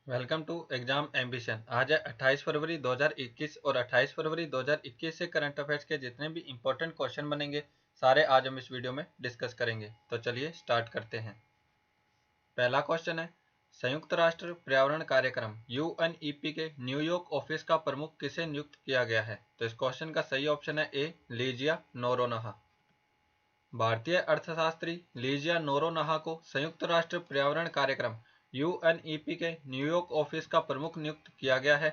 Welcome to exam ambition. आज है 28 फरवरी 2021 और 28 फरवरी 2021 से करंट अफेयर्स के जितने भी इंपॉर्टेंट क्वेश्चन बनेंगे सारे आज हम इस वीडियो में डिस्कस करेंगे। तो चलिए स्टार्ट करते हैं। पहला क्वेश्चन है, संयुक्त राष्ट्र पर्यावरण कार्यक्रम यूएनईपी के न्यूयॉर्क ऑफिस का प्रमुख किसे नियुक्त किया गया है? तो इस क्वेश्चन का सही ऑप्शन है ए, लीजिया नोरोन्हा। भारतीय अर्थशास्त्री लीजिया नोरोन्हा को संयुक्त राष्ट्र पर्यावरण कार्यक्रम यूएनईपी के न्यूयॉर्क ऑफिस का प्रमुख नियुक्त किया गया है।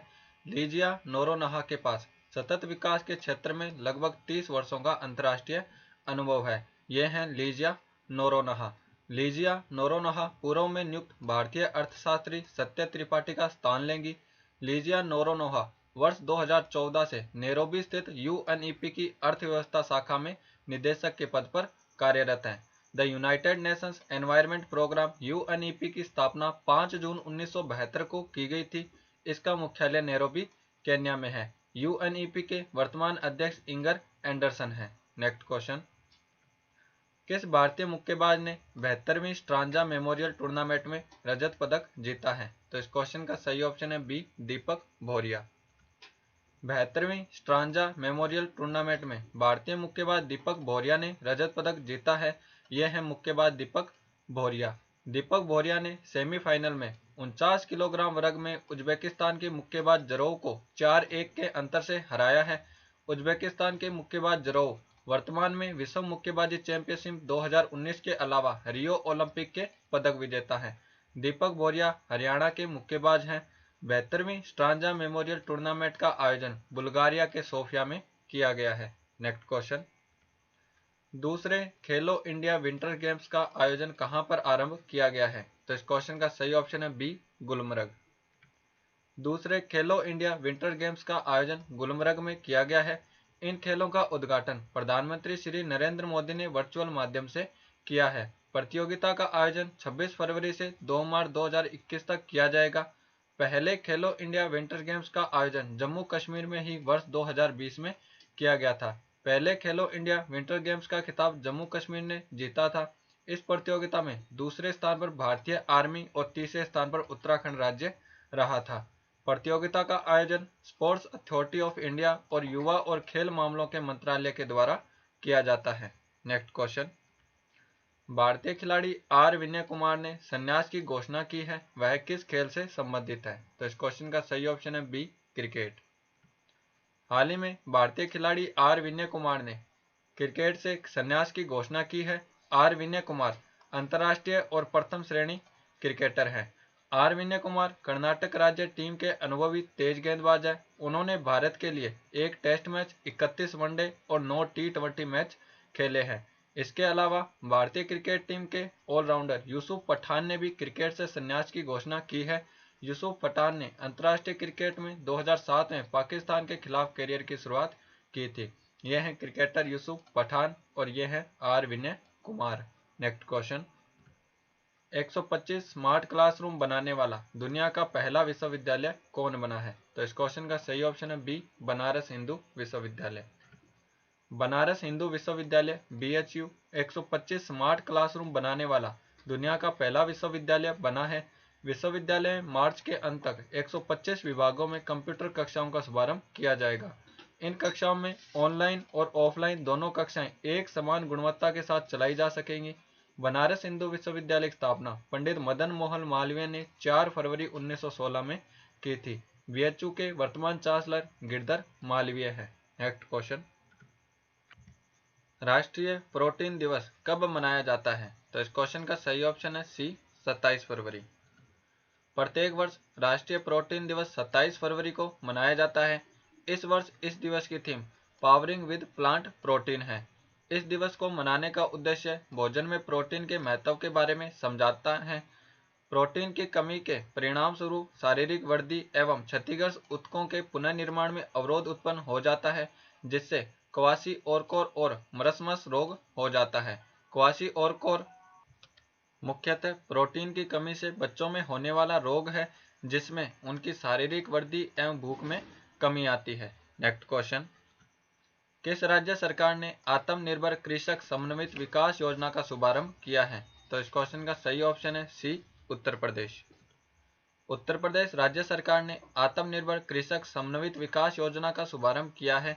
लीजिया नोरोन्हा के पास सतत विकास के क्षेत्र में लगभग 30 वर्षों का अंतर्राष्ट्रीय अनुभव है। ये हैं लीजिया नोरोन्हा। लीजिया नोरोन्हा पूर्व में नियुक्त भारतीय अर्थशास्त्री सत्य त्रिपाठी का स्थान लेंगी। लीजिया नोरोन्हा वर्ष 2014 से नैरोबी स्थित यूएनईपी की अर्थव्यवस्था शाखा में निदेशक के पद पर कार्यरत हैं। The United Nations Environment Programme UNEP की स्थापना 5 जून 1972 को की गई थी। इसका मुख्यालय नैरोबी, केन्या में है। यूएनईपी के वर्तमान अध्यक्ष इंगर एंडरसन हैं। नेक्स्ट क्वेश्चन, किस भारतीय मुक्केबाज ने 72वीं स्ट्रांजा मेमोरियल टूर्नामेंट में रजत पदक जीता है? तो इस क्वेश्चन का सही ऑप्शन है बी, दीपक भोरिया। 72वीं स्ट्रांजा मेमोरियल टूर्नामेंट में भारतीय मुक्केबाज दीपक भोरिया ने रजत पदक जीता है। यह है मुक्केबाज दीपक भोरिया। दीपक भोरिया ने सेमीफाइनल में 49 किलोग्राम वर्ग में उज्बेकिस्तान के मुक्केबाज जरोव को 4-1 के अंतर से हराया है। उज्बेकिस्तान के मुक्केबाज जरोव वर्तमान में विश्व मुक्केबाजी चैंपियनशिप 2019 के अलावा रियो ओलंपिक के पदक विजेता हैं। दीपक भोरिया हरियाणा के मुक्केबाज हैं। 72वीं स्ट्रांजा मेमोरियल टूर्नामेंट का आयोजन बुल्गारिया के सोफिया में किया गया है। नेक्स्ट क्वेश्चन, दूसरे खेलो इंडिया विंटर गेम्स का आयोजन कहां पर आरंभ किया गया है? तो इस क्वेश्चन का सही ऑप्शन है बी, गुलमर्ग। दूसरे खेलो इंडिया विंटर गेम्स का आयोजन गुलमर्ग में किया गया है। इन खेलों का उद्घाटन प्रधानमंत्री श्री नरेंद्र मोदी ने वर्चुअल माध्यम से किया है। प्रतियोगिता का आयोजन 26 फरवरी से 2 मार्च 2021 तक किया जाएगा। पहले खेलो इंडिया विंटर गेम्स का आयोजन जम्मू कश्मीर में ही वर्ष 2020 में किया गया था। पहले खेलो इंडिया विंटर गेम्स का खिताब जम्मू कश्मीर ने जीता था। इस प्रतियोगिता में दूसरे स्थान पर भारतीय आर्मी और तीसरे स्थान पर उत्तराखंड राज्य रहा था। प्रतियोगिता का आयोजन स्पोर्ट्स अथॉरिटी ऑफ इंडिया और युवा और खेल मामलों के मंत्रालय के द्वारा किया जाता है। नेक्स्ट क्वेश्चन, भारतीय खिलाड़ी आर विनय कुमार ने संन्यास की घोषणा की है, वह किस खेल से संबंधित है? तो इस क्वेश्चन का सही ऑप्शन है बी, क्रिकेट। हाल ही में भारतीय खिलाड़ी आर विनय कुमार ने क्रिकेट से संन्यास की घोषणा की है। आर विनय कुमार अंतर्राष्ट्रीय और प्रथम श्रेणी क्रिकेटर हैं। आर विनय कुमार कर्नाटक राज्य टीम के अनुभवी तेज गेंदबाज हैं। उन्होंने भारत के लिए एक टेस्ट मैच, 31 वनडे और 9 टी20 मैच खेले हैं। इसके अलावा भारतीय क्रिकेट टीम के ऑलराउंडर यूसुफ पठान ने भी क्रिकेट से संन्यास की घोषणा की है। यूसुफ पठान ने अंतर्राष्ट्रीय क्रिकेट में 2007 में पाकिस्तान के खिलाफ करियर की शुरुआत की थी। यह है क्रिकेटर यूसुफ पठान और यह है R Vinay Kumar. Next question, 125 smart classroom बनाने वाला दुनिया का पहला विश्वविद्यालय कौन बना है? तो इस क्वेश्चन का सही ऑप्शन है बी, बनारस हिंदू विश्वविद्यालय। बनारस हिंदू विश्वविद्यालय BHU 125 स्मार्ट क्लासरूम बनाने वाला दुनिया का पहला विश्वविद्यालय बना है। विश्वविद्यालय में मार्च के अंत तक 125 विभागों में कंप्यूटर कक्षाओं का शुभारंभ किया जाएगा। इन कक्षाओं में ऑनलाइन और ऑफलाइन दोनों कक्षाएं एक समान गुणवत्ता के साथ चलाई जा सकेंगी। बनारस हिंदू विश्वविद्यालय की स्थापना पंडित मदन मोहन मालवीय ने 4 फरवरी 1916 में की थी। BHU के वर्तमान चांसलर गिरधर मालवीय है। नेक्स्ट क्वेश्चन, राष्ट्रीय प्रोटीन दिवस कब मनाया जाता है? तो इस क्वेश्चन का सही ऑप्शन है सी, 27 फरवरी। प्रत्येक वर्ष राष्ट्रीय प्रोटीन दिवस 27 फरवरी को मनाया जाता है। इस वर्ष इस दिवस की theme powering with plant protein है। इस दिवस को मनाने का उद्देश्य भोजन में प्रोटीन के महत्व के बारे में समझाता है। प्रोटीन की कमी के परिणाम स्वरूप शारीरिक वृद्धि एवं क्षतिग्रस्त ऊतकों के पुनर्निर्माण में अवरोध उत्पन्न हो जाता है, जिससे क्वाशीओरकोर और मरस्मस रोग हो जाता है। क्वाशीओरकोर मुख्यतः प्रोटीन की कमी से बच्चों में होने वाला रोग है, जिसमें उनकी शारीरिक वृद्धि एवं भूख में कमी आती है। नेक्स्ट क्वेश्चन, किस राज्य सरकार ने आत्मनिर्भर कृषक समन्वित विकास योजना का शुभारंभ किया है? तो इस क्वेश्चन का सही ऑप्शन है सी, उत्तर प्रदेश। उत्तर प्रदेश राज्य सरकार ने आत्मनिर्भर कृषक समन्वित विकास योजना का शुभारंभ किया है।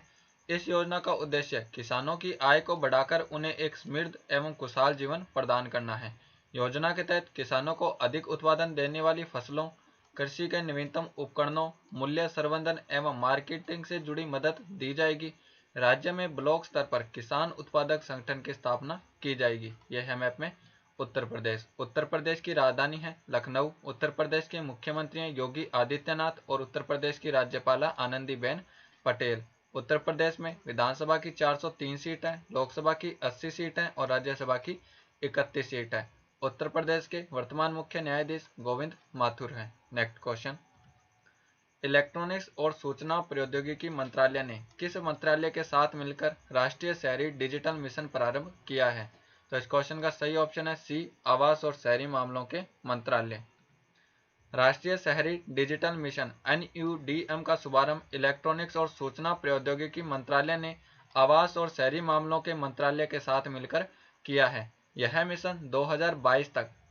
इस योजना का उद्देश्य किसानों की आय को बढ़ाकर उन्हें एक समृद्ध एवं खुशहाल जीवन प्रदान करना है। योजना के तहत किसानों को अधिक उत्पादन देने वाली फसलों, कृषि के नवीनतम उपकरणों, मूल्य संवर्धन एवं मार्केटिंग से जुड़ी मदद दी जाएगी। राज्य में ब्लॉक स्तर पर किसान उत्पादक संगठन की स्थापना की जाएगी। यह है मैप में उत्तर प्रदेश। उत्तर प्रदेश की राजधानी है लखनऊ। उत्तर प्रदेश के मुख्यमंत्री हैं योगी आदित्यनाथ और उत्तर प्रदेश की राज्यपाला आनंदीबेन पटेल। उत्तर प्रदेश में विधानसभा की 403 सीट है, लोकसभा की 80 सीट है और राज्यसभा की 31 सीट है। उत्तर प्रदेश के वर्तमान मुख्य न्यायाधीश गोविंद माथुर हैं। नेक्स्ट क्वेश्चन, इलेक्ट्रॉनिक्स और सूचना प्रौद्योगिकी मंत्रालय ने किस मंत्रालय के साथ मिलकर राष्ट्रीय शहरी डिजिटल मिशन प्रारंभ किया है? तो इस क्वेश्चन का सही ऑप्शन है सी, आवास और शहरी मामलों के मंत्रालय। राष्ट्रीय शहरी डिजिटल मिशन NUDM का शुभारंभ इलेक्ट्रॉनिक्स और सूचना प्रौद्योगिकी मंत्रालय ने आवास और शहरी मामलों के मंत्रालय के साथ मिलकर किया है। यह मिशन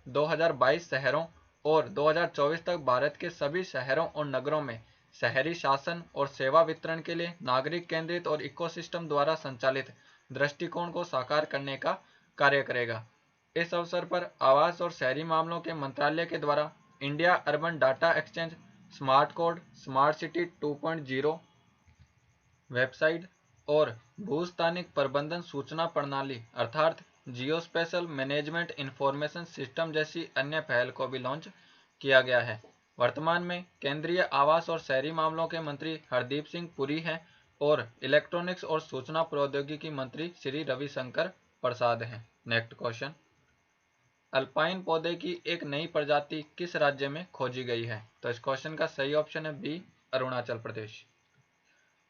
2022 शहरों और 2024 तक भारत के सभी शहरों और नगरों में शहरी शासन और सेवा वितरण के लिए नागरिक केंद्रित और इकोसिस्टम द्वारा संचालित दृष्टिकोण को साकार करने का कार्य करेगा। इस अवसर पर आवास और शहरी मामलों के मंत्रालय के द्वारा India urban data exchange, smart code, smart city 2.0 website और भूस्थानिक प्रबंधन सूचना प्रणाली अर्थात जियोस्पेशल मैनेजमेंट इंफॉर्मेशन सिस्टम जैसी अन्य पहल को भी लॉन्च किया गया है। वर्तमान में केंद्रीय आवास और शहरी मामलों के मंत्री हरदीप सिंह पुरी हैं और इलेक्ट्रॉनिक्स और सूचना प्रौद्योगिकी मंत्री श्री रविशंकर प्रसाद हैं। नेक्स्ट क्वेश्चन, अल्पाइन पौधे की एक नई प्रजाति किस राज्य में खोजी गई है? तो इस क्वेश्चन का सही ऑप्शन है बी, अरुणाचल प्रदेश।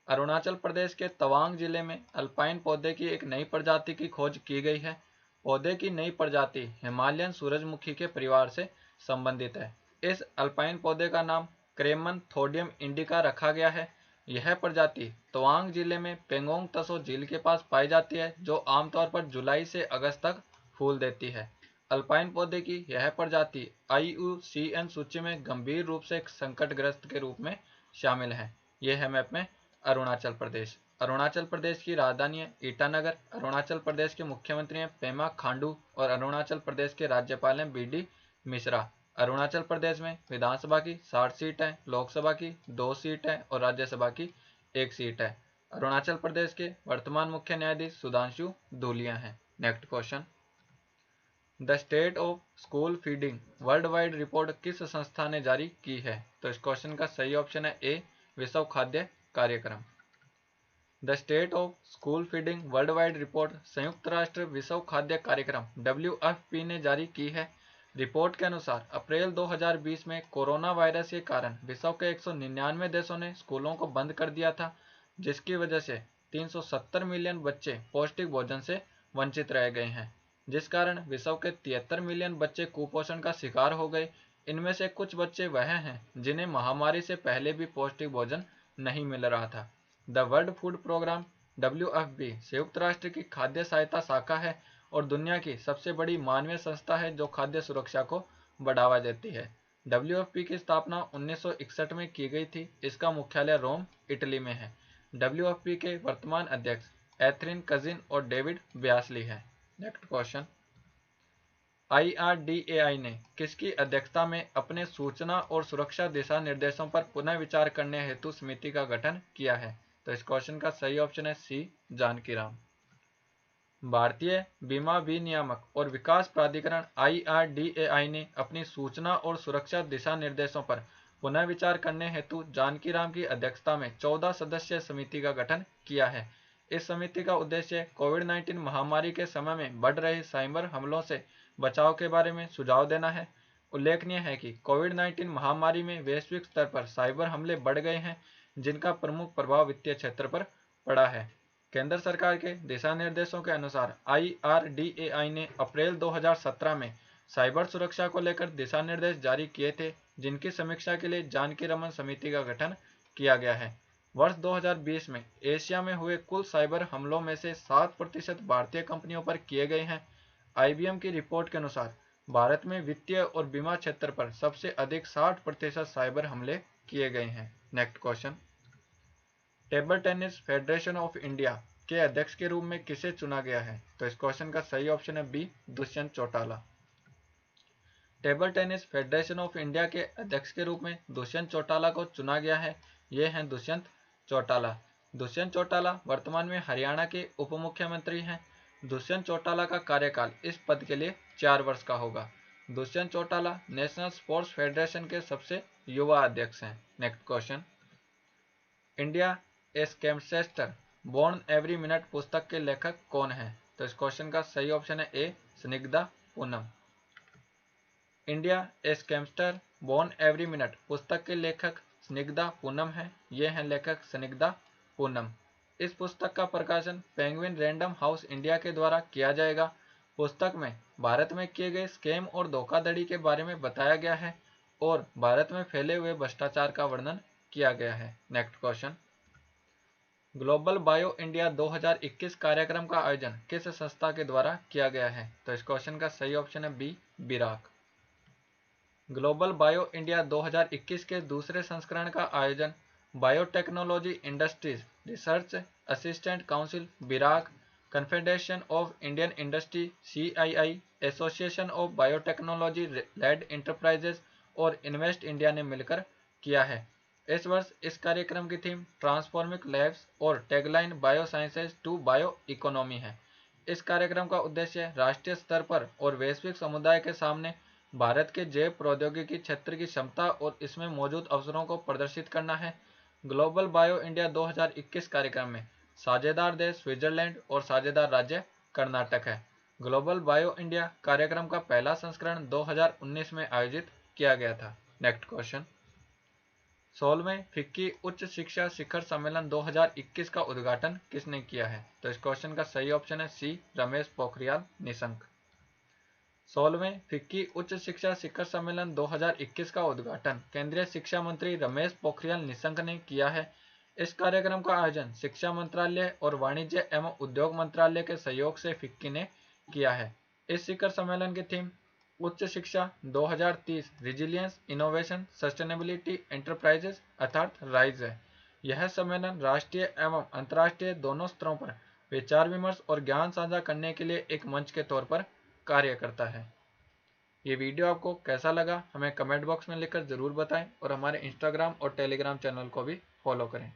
अरुणाचल प्रदेश के तवांग जिले में अल्पाइन पौधे की एक नई प्रजाति की खोज की गई है। पौधे की नई प्रजाति हिमालयन सूरजमुखी के परिवार से संबंधित है। इस अल्पाइन पौधे का नाम क्रेमनथोडियम इंडिका रखा गया है। यह प्रजाति तवांग जिले में पेंगोंग तसो झील के पास पाई जाती है, जो आमतौर पर जुलाई से अगस्त तक फूल देती है। अल्पाइन पौधे की यह प्रजाति IUCN सूची में गंभीर रूप से संकटग्रस्त के रूप में शामिल है। यह है मैप में अरुणाचल प्रदेश। अरुणाचल प्रदेश की राजधानी है ईटानगर। अरुणाचल प्रदेश के मुख्यमंत्री हैं पेमा खांडू और अरुणाचल प्रदेश के राज्यपाल हैं BD मिश्रा। अरुणाचल प्रदेश में विधानसभा की 60 सीट है, लोकसभा की 2 सीट है और राज्यसभा की 1 सीट है। अरुणाचल प्रदेश के वर्तमान मुख्य न्यायाधीश सुधांशु धूलिया हैं। Next question, the state of school feeding world wide report किस संस्था ने जारी की है? तो इस क्वेश्चन का सही ऑप्शन है ए, विश्व खाद्य कार्यक्रम। The state of school feeding world wide report संयुक्त राष्ट्र विश्व खाद्य कार्यक्रम WFP ने जारी की है। रिपोर्ट के अनुसार अप्रैल 2020 में कोरोना वायरस के कारण विश्व के 199 देशों ने स्कूलों को बंद कर दिया था, जिसकी वजह से 370 मिलियन बच्चे पौष्टिक भोजन से वंचित रह गए हैं, जिस कारण विश्व के 73 मिलियन बच्चे कुपोषण का शिकार हो गए। इनमें से कुछ बच्चे वह हैं जिन्हें महामारी से पहले भी पौष्टिक भोजन नहीं मिल रहा था। The World Food Programme WFP संयुक्त राष्ट्र की खाद्य सहायता शाखा है और दुनिया की सबसे बड़ी मानवीय संस्था है जो खाद्य सुरक्षा को बढ़ावा देती है। WFP की स्थापना 1961 में की गई थी। इसका मुख्यालय रोम, इटली में है। WFP के वर्तमान अध्यक्ष एथरीन कजिन और डेविड ब्यासली है। नेक्स्ट क्वेश्चन, IRDAI ने किसकी अध्यक्षता में अपने सूचना और सुरक्षा दिशा निर्देशों पर पुनः विचार करने हेतु समिति का गठन किया है? तो इस क्वेश्चन का सही ऑप्शन है सी, जानकी राम। भारतीय बीमा विनियामक और विकास प्राधिकरण IRDAI ने अपनी सूचना और सुरक्षा दिशा निर्देशों पर पुनः विचार करने हेतु जानकी राम की अध्यक्षता में 14 सदस्यीय समिति का गठन किया है। इस समिति का उद्देश्य कोविड-19 महामारी के समय में बढ़ रहे साइबर हमलों से बचाव के बारे में सुझाव देना है। उल्लेखनीय है कि कोविड-19 महामारी में वैश्विक स्तर पर साइबर हमले बढ़ गए हैं, जिनका प्रमुख प्रभाव वित्तीय क्षेत्र पर पड़ा है। केंद्र सरकार के दिशा निर्देशों के अनुसार IRDAI ने अप्रैल 2017 में साइबर सुरक्षा को लेकर दिशा निर्देश जारी किए थे, जिनकी समीक्षा के लिए जानकी रमन समिति का गठन किया गया है। वर्ष 2020 में एशिया में हुए कुल साइबर हमलों में से 7% भारतीय कंपनियों पर किए गए हैं। IBM की रिपोर्ट के अनुसार भारत में वित्तीय और बीमा क्षेत्र पर सबसे अधिक 60% साइबर हमले किए गए हैं। Next question, table Tennis Federation of India के अध्यक्ष के रूप में किसे चुना गया है? तो इस क्वेश्चन का सही ऑप्शन है B, Dushyant Chautala. Table Tennis Federation of India के अध्यक्ष के रूप में दुष्यंत चौटाला को चुना गया है। ये हैं दुष्यंत चौटाला। दुष्यंत चौटाला वर्तमान में हरियाणा के उप मुख्यमंत्री हैं। दुष्यंत चौटाला का कार्यकाल इस पद के लिए 4 वर्ष का होगा। Dushyant Chautala national sports federation के सबसे युवा अध्यक्ष हैं। नेक्स्ट क्वेश्चन, इंडिया ए स्कैमसेस्टर बॉर्न एवरी मिनट पुस्तक के लेखक कौन है? तो इस क्वेश्चन का सही ऑप्शन है ए, स्निग्धा पूनम। इंडिया ए स्कैमस्टर बॉर्न एवरी मिनट पुस्तक के लेखक स्निग्धा पूनम है। ये हैं लेखक स्निग्धा पूनम। इस पुस्तक का प्रकाशन पेंगुइन रैंडम हाउस इंडिया के द्वारा किया जाएगा। पुस्तक में भारत में किए गए स्कैम और धोखाधड़ी के बारे में बताया गया है और भारत में फैले हुए भ्रष्टाचार का वर्णन किया गया है। Next question, global Bio India 2021 कार्यक्रम का आयोजन किस संस्था के द्वारा किया गया है? तो इस क्वेश्चन का सही ऑप्शन है B, BIRAC. Global Bio India 2021 के दूसरे संस्करण का आयोजन Biotechnology Industries Research Assistant Council BIRAC, Confederation of Indian Industry CII, Association of Biotechnology Led Enterprises और इन्वेस्ट इंडिया ने मिलकर किया है। इस वर्ष इस कार्यक्रम की थीम ट्रांसफॉर्मिंग लैब्स और tagline biosciences to bioeconomy है। इस कार्यक्रम का उद्देश्य राष्ट्रीय स्तर पर और वैश्विक समुदाय के सामने भारत के जैव प्रौद्योगिकी क्षेत्र की क्षमता और इसमें मौजूद अवसरों को प्रदर्शित करना है। ग्लोबल बायो इंडिया 2021 कार्यक्रम में साझेदार देश स्विट्जरलैंड और साझेदार राज्य कर्नाटक है। ग्लोबल बायो इंडिया कार्यक्रम का पहला संस्करण 2019 में आयोजित किया गया था। नेक्स्ट क्वेश्चन, 16वें फिक्की उच्च शिक्षा शिखर सम्मेलन 2021 का उद्घाटन किसने किया है? तो इस क्वेश्चन का सही ऑप्शन है सी, रमेश पोखरियाल निशंक। 16वें फिक्की उच्च शिक्षा शिखर सम्मेलन 2021 का उद्घाटन केंद्रीय शिक्षा मंत्री रमेश पोखरियाल निशंक ने किया है। इस कार्यक्रम का आयोजन शिक्षा मंत्रालय और वाणिज्य एवं उद्योग मंत्रालय के सहयोग से फिक्की ने किया है। इस शिखर सम्मेलन की थीम उच्च शिक्षा 2030 रिजिलियंस इनोवेशन सस्टेनेबिलिटी एंटरप्राइजेस अर्थात राइज है। यह सम्मेलन राष्ट्रीय एवं अंतर्राष्ट्रीय दोनों स्तरों पर विचार विमर्श और ज्ञान साझा करने के लिए एक मंच के तौर पर कार्य करता है। ये वीडियो आपको कैसा लगा हमें कमेंट बॉक्स में लिखकर ज़रूर बताएं और हमारे इंस्टाग्राम और टेलीग्राम चैनल को भी फॉलो करें।